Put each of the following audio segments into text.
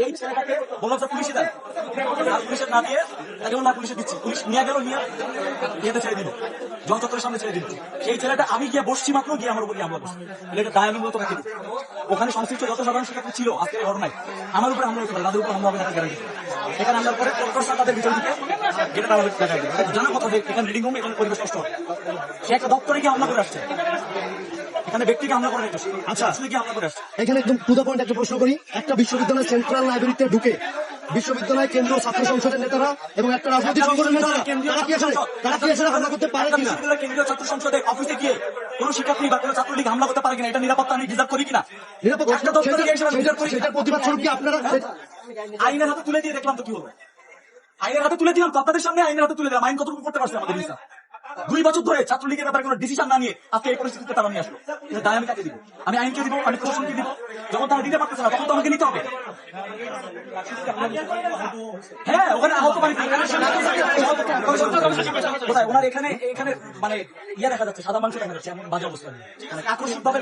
এই ছেলেটাকে বললাম যে পুলিশে দেন, আর পুলিশের না দিয়ে তাকে না পুলিশে দিচ্ছি, পুলিশ নিয়ে গেল, নিয়ে ইয়েতে ছেড়ে দিল, জনচত্বরের সামনে ছেড়ে দিল। সেই ছেলেটা আমি গিয়ে বসছি মাত্র, গিয়ে আমার উপর হামলা করছে। এটা দায় আমি মূলত রাখি। ওখানে সংশ্লিষ্ট যত সাধারণ শিক্ষার্থী ছিল আজকে ঘটনায় আমার উপরে হামলা হতে পারে, তাদের উপর হামলা হবে না গ্যারান্টি। এখানে হামলার পরে প্রকাশ্যে তাদের ভিতর দিকে যেটা তারা জানা কথা যে এখানে রিডিং রুম, এখানে পরিবেশ নষ্ট হবে। সে একটা দপ্তরে গিয়ে হামলা করে আসছে, এখানে ব্যক্তিকে হামলা করে রেখেছে। আচ্ছা, আসলে কি হামলা করে আসছে? এখানে একদম টু দ্য পয়েন্ট একটা প্রশ্ন করি। একটা বিশ্ববিদ্যালয়ের সেন্ট্রাল লাইব্রেরিতে ঢুকে বিশ্ববিদ্যালয় কেন্দ্র ছাত্র সংসদের নেতারা এবং একটা রাজনৈতিক সংগঠনের নেতারা তারা কি আসলে হামলা করতে পারে কিনা? বিশ্ববিদ্যালয় কেন্দ্রীয় ছাত্র সংসদের অফিসে গিয়ে কোন শিক্ষার্থী বা কোন ছাত্রলীগ হামলা করতে পারে কিনা, এটা নিরাপত্তা আমি ডিজার্ভ করি কিনা? নিরাপত্তা একটা দপ্তরে গিয়ে হিসেবে ডিজার্ভ করি কিনা? সেটার প্রতিবাদ স্বরূপ কি আপনারা আইনের হাতে তুলে দিয়ে দেখলাম তো কি হলো। আইনের হাতে তুলে দিলাম তো আপনাদের সামনে, আইনের হাতে তুলে দিলাম। আইন কতটুকু করতে পারছে আমাদের বিচার? 2 বছর ধরে ছাত্রলীগের ব্যাপারে কোনো ডিসিশন না নিয়ে আজকে এই পরিস্থিতিতে তারা নিয়ে আসলো। এটা দায় আমি কাকে দিব? আমি আইনকে দিব, আমি প্রশাসনকে দিব। যখন তারা দিতে পারতেছে না তখন তো আমাকে নিতে হবে। হ্যাঁ, ওখানে আহত মানে কোথায় ওনার এখানে এখানে মানে ইয়ে দেখা যাচ্ছে, সাদা মাংস দেখা যাচ্ছে, এমন বাজে অবস্থা। মানে আকস্মিক ভাবে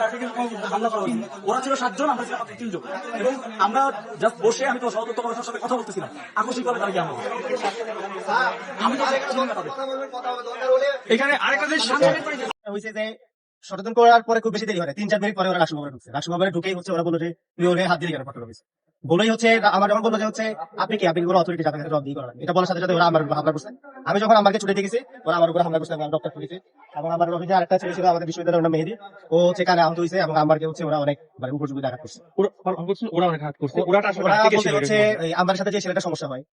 হামলা করা হয়েছে। ওরা ছিল 7 জন, আমরা ছিলাম মাত্র 3 জন। এবং আমরা জাস্ট বসে, আমি তো সহযোগিতা করার সাথে কথা বলতেছিলাম, আকস্মিক ভাবে তারা গিয়ে আমরা আমি তো এখানে আরেকটা জিনিস হয়েছে যে সচেতন করার পরে খুব বেশি দেরি হয়, 3-4 মিনিট পরে ওরা রাষ্ট্র ভবনে ঢুকছে। রাষ্ট্র ভবনে ঢুকেই হচ্ছে ওরা বললো যে তুই ওরে হাত দিয়ে কেন ফটো রয়েছে বলেই হচ্ছে আমার যখন বললো যে হচ্ছে আপনি কি আপনি কোনো অথরিটি যাদের জবাব দিয়ে করেন, এটা বলার সাথে সাথে ওরা আমার উপর হামলা করছে। আমি যখন আমাকে ছুটে গেছি ওরা আমার উপর হামলা করছে, আমি ডক্টর করেছি। এবং আমার অফিসে আরেকটা ছেলে ছিল আমাদের বিশ্ববিদ্যালয়ের মেহেদি, ও হচ্ছে কানে আহত হয়েছে এবং আমাকে হচ্ছে ওরা অনেক মানে উপযোগী আঘাত করছে। ওরা অনেক হাত করছে, ওরা হচ্ছে আমার সাথে যে ছেলেটা সমস্যা হয়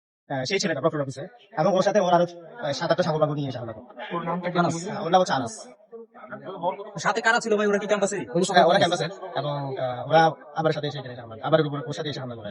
সেই ছেলেটা ডক্টর অফিসে, এবং ওর সাথে ওরা 7-8টা সাংবাদিক নিয়ে এসে হামলা করে। ওর নাম হচ্ছে আনাস। সাথে কারা ছিল ভাই? ওরা কি ক্যাম্পাসে? ওরা ক্যাম্পাসে, এবং ওরা আমার সাথে এসে আমার উপর ওর সাথে এসে হামলা করে।